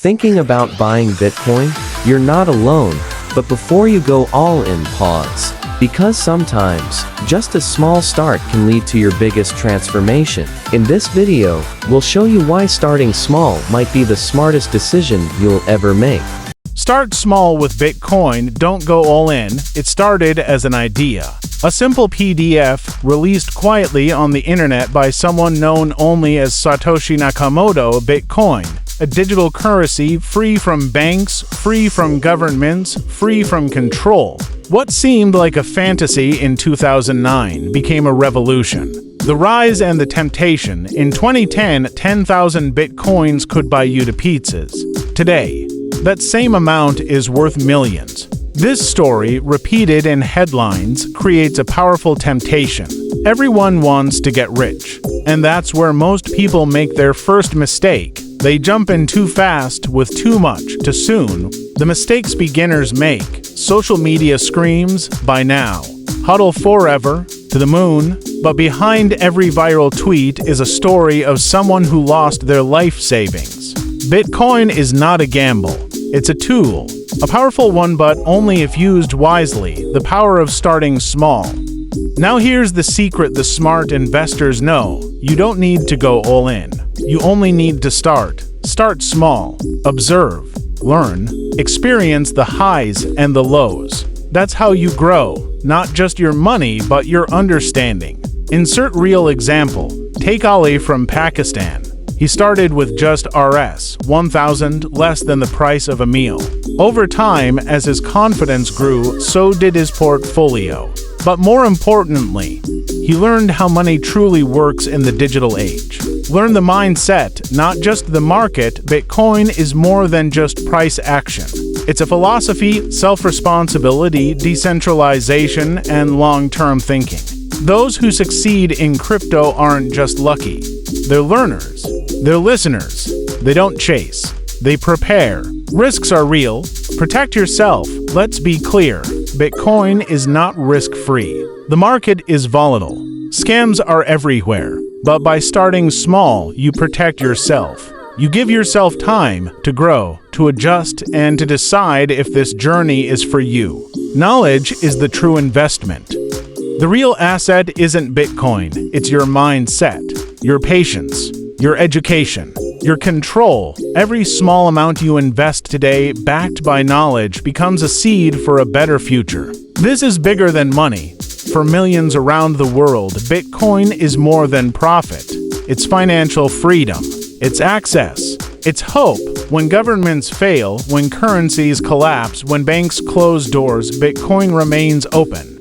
Thinking about buying Bitcoin? You're not alone, but before you go all in, pause. Because sometimes, just a small start can lead to your biggest transformation. In this video, we'll show you why starting small might be the smartest decision you'll ever make. Start small with Bitcoin, don't go all in. It started as an idea. A simple PDF released quietly on the internet by someone known only as Satoshi Nakamoto. Bitcoin, a digital currency free from banks, free from governments, free from control. What seemed like a fantasy in 2009 became a revolution. The rise and the temptation. In 2010, 10,000 Bitcoins could buy you 2 pizzas. Today, that same amount is worth millions. This story, repeated in headlines, creates a powerful temptation. Everyone wants to get rich, and that's where most people make their first mistake. They jump in too fast with too much too soon. The mistakes beginners make. Social media screams, "Buy now. Huddle forever, to the moon." But behind every viral tweet is a story of someone who lost their life savings. Bitcoin is not a gamble. It's a tool. A powerful one, but only if used wisely. The power of starting small. Now here's the secret the smart investors know. You don't need to go all in. You only need to start. Start small. Observe. Learn. Experience the highs and the lows. That's how you grow. Not just your money, but your understanding. Insert real example. Take Ali from Pakistan. He started with just Rs. 1,000, less than the price of a meal. Over time, as his confidence grew, so did his portfolio. But more importantly, he learned how money truly works in the digital age. Learn the mindset, not just the market. Bitcoin is more than just price action. It's a philosophy, self-responsibility, decentralization, and long-term thinking. Those who succeed in crypto aren't just lucky. They're learners. They're listeners. They don't chase. They prepare. Risks are real. Protect yourself. Let's be clear. Bitcoin is not risk-free. The market is volatile. Scams are everywhere. But by starting small, you protect yourself. You give yourself time to grow, to adjust, and to decide if this journey is for you. Knowledge is the true investment. The real asset isn't Bitcoin. It's your mindset, your patience, your education, your control. Every small amount you invest today, backed by knowledge, becomes a seed for a better future. This is bigger than money. For millions around the world, Bitcoin is more than profit. It's financial freedom. It's access. It's hope. When governments fail, when currencies collapse, when banks close doors, Bitcoin remains open.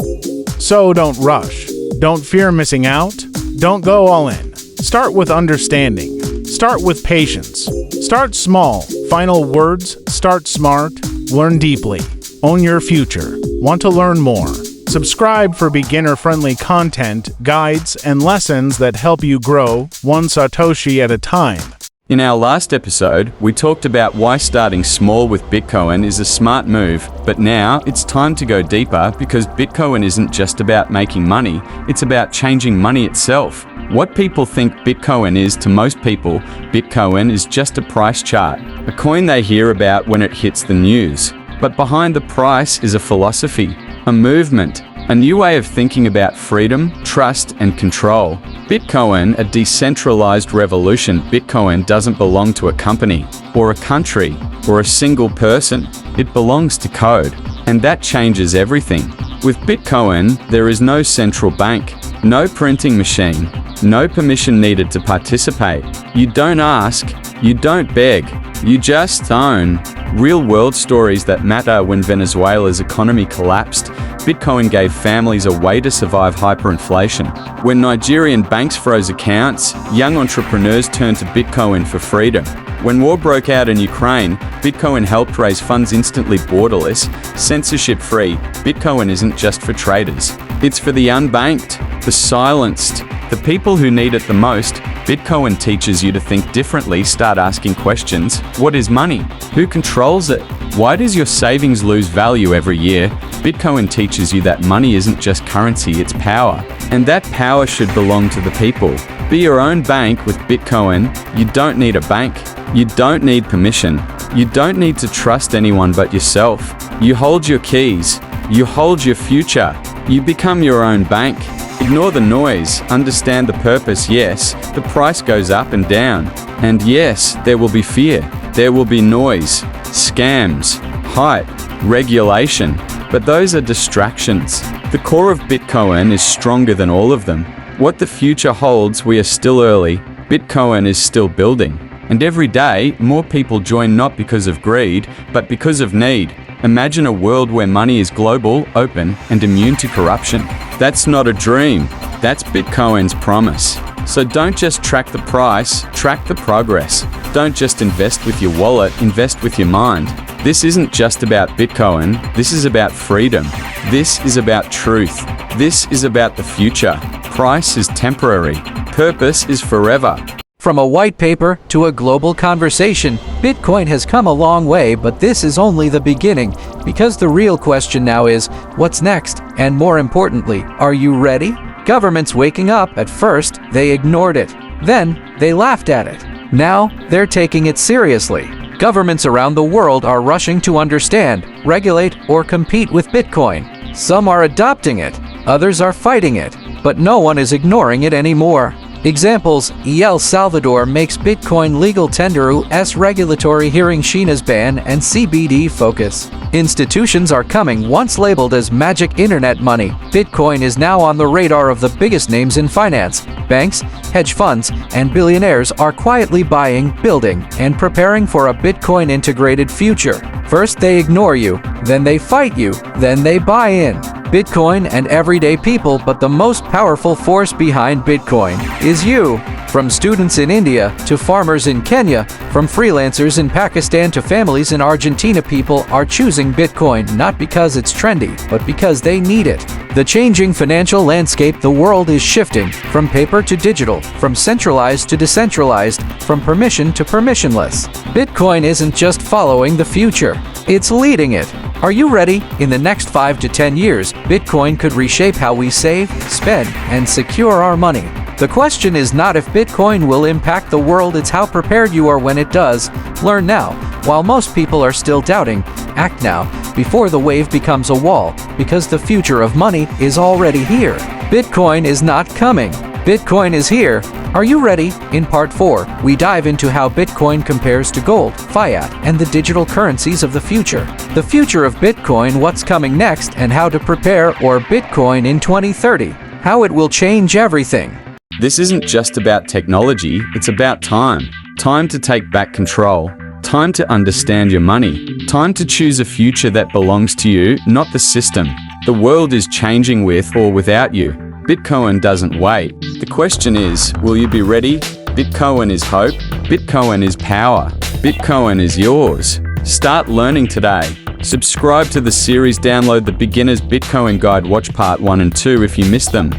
So don't rush. Don't fear missing out. Don't go all in. Start with understanding. Start with patience. Start small. Final words, start smart. Learn deeply. Own your future. Want to learn more? Subscribe for beginner-friendly content, guides, and lessons that help you grow, one Satoshi at a time. In our last episode, we talked about why starting small with Bitcoin is a smart move, but now it's time to go deeper because Bitcoin isn't just about making money, it's about changing money itself. What people think Bitcoin is to most people, Bitcoin is just a price chart, a coin they hear about when it hits the news. But behind the price is a philosophy, a movement, a new way of thinking about freedom, trust, and control. Bitcoin, a decentralized revolution. Bitcoin doesn't belong to a company, or a country, or a single person. It belongs to code, and that changes everything. With Bitcoin, there is no central bank, no printing machine, no permission needed to participate. You don't ask, you don't beg, you just own. Real-world stories that matter. When Venezuela's economy collapsed, Bitcoin gave families a way to survive hyperinflation. When Nigerian banks froze accounts, young entrepreneurs turned to Bitcoin for freedom. When war broke out in Ukraine, Bitcoin helped raise funds instantly. Borderless, censorship-free. Bitcoin isn't just for traders. It's for the unbanked, the silenced, the people who need it the most. Bitcoin teaches you to think differently. Start asking questions. What is money? Who controls it? Why does your savings lose value every year? Bitcoin teaches you that money isn't just currency, it's power. And that power should belong to the people. Be your own bank with Bitcoin. You don't need a bank. You don't need permission. You don't need to trust anyone but yourself. You hold your keys. You hold your future. You become your own bank. Ignore the noise. Understand the purpose. Yes, the price goes up and down. And yes, there will be fear. There will be noise, scams, hype, regulation. But those are distractions. The core of Bitcoin is stronger than all of them. What the future holds, we are still early. Bitcoin is still building. And every day, more people join not because of greed, but because of need. Imagine a world where money is global, open, and immune to corruption. That's not a dream. That's Bitcoin's promise. So don't just track the price, track the progress. Don't just invest with your wallet, invest with your mind. This isn't just about Bitcoin. This is about freedom. This is about truth. This is about the future. Price is temporary. Purpose is forever. From a white paper to a global conversation, Bitcoin has come a long way, but this is only the beginning, because the real question now is, what's next? And more importantly, are you ready? Governments waking up. At first, they ignored it. Then, they laughed at it. Now, they're taking it seriously. Governments around the world are rushing to understand, regulate, or compete with Bitcoin. Some are adopting it, others are fighting it, but no one is ignoring it anymore. Examples: El Salvador makes Bitcoin legal tender U.S. regulatory hearing China's ban and CBD focus. Institutions are coming. Once labeled as magic internet money, Bitcoin is now on the radar of the biggest names in finance. Banks, hedge funds, and billionaires are quietly buying, building, and preparing for a Bitcoin integrated future. First they ignore you, then they fight you, then they buy in. Bitcoin and everyday people, but the most powerful force behind Bitcoin is you. From students in India to farmers in Kenya, from freelancers in Pakistan to families in Argentina, people are choosing Bitcoin not because it's trendy, but because they need it. The changing financial landscape, the world is shifting from paper to digital, from centralized to decentralized, from permission to permissionless. Bitcoin isn't just following the future, it's leading it. Are you ready? In the next 5 to 10 years, Bitcoin could reshape how we save, spend, and secure our money. The question is not if Bitcoin will impact the world, it's how prepared you are when it does. Learn now. While most people are still doubting, act now, before the wave becomes a wall, because the future of money is already here. Bitcoin is not coming. Bitcoin is here. Are you ready? In Part 4, we dive into how Bitcoin compares to gold, fiat, and the digital currencies of the future. The future of Bitcoin, what's coming next, and how to prepare for Bitcoin in 2030. How it will change everything. This isn't just about technology, it's about time. Time to take back control. Time to understand your money. Time to choose a future that belongs to you, not the system. The world is changing with or without you. Bitcoin doesn't wait. The question is, will you be ready? Bitcoin is hope. Bitcoin is power. Bitcoin is yours. Start learning today. Subscribe to the series, download the Beginner's Bitcoin Guide, watch Part 1 and 2 if you missed them.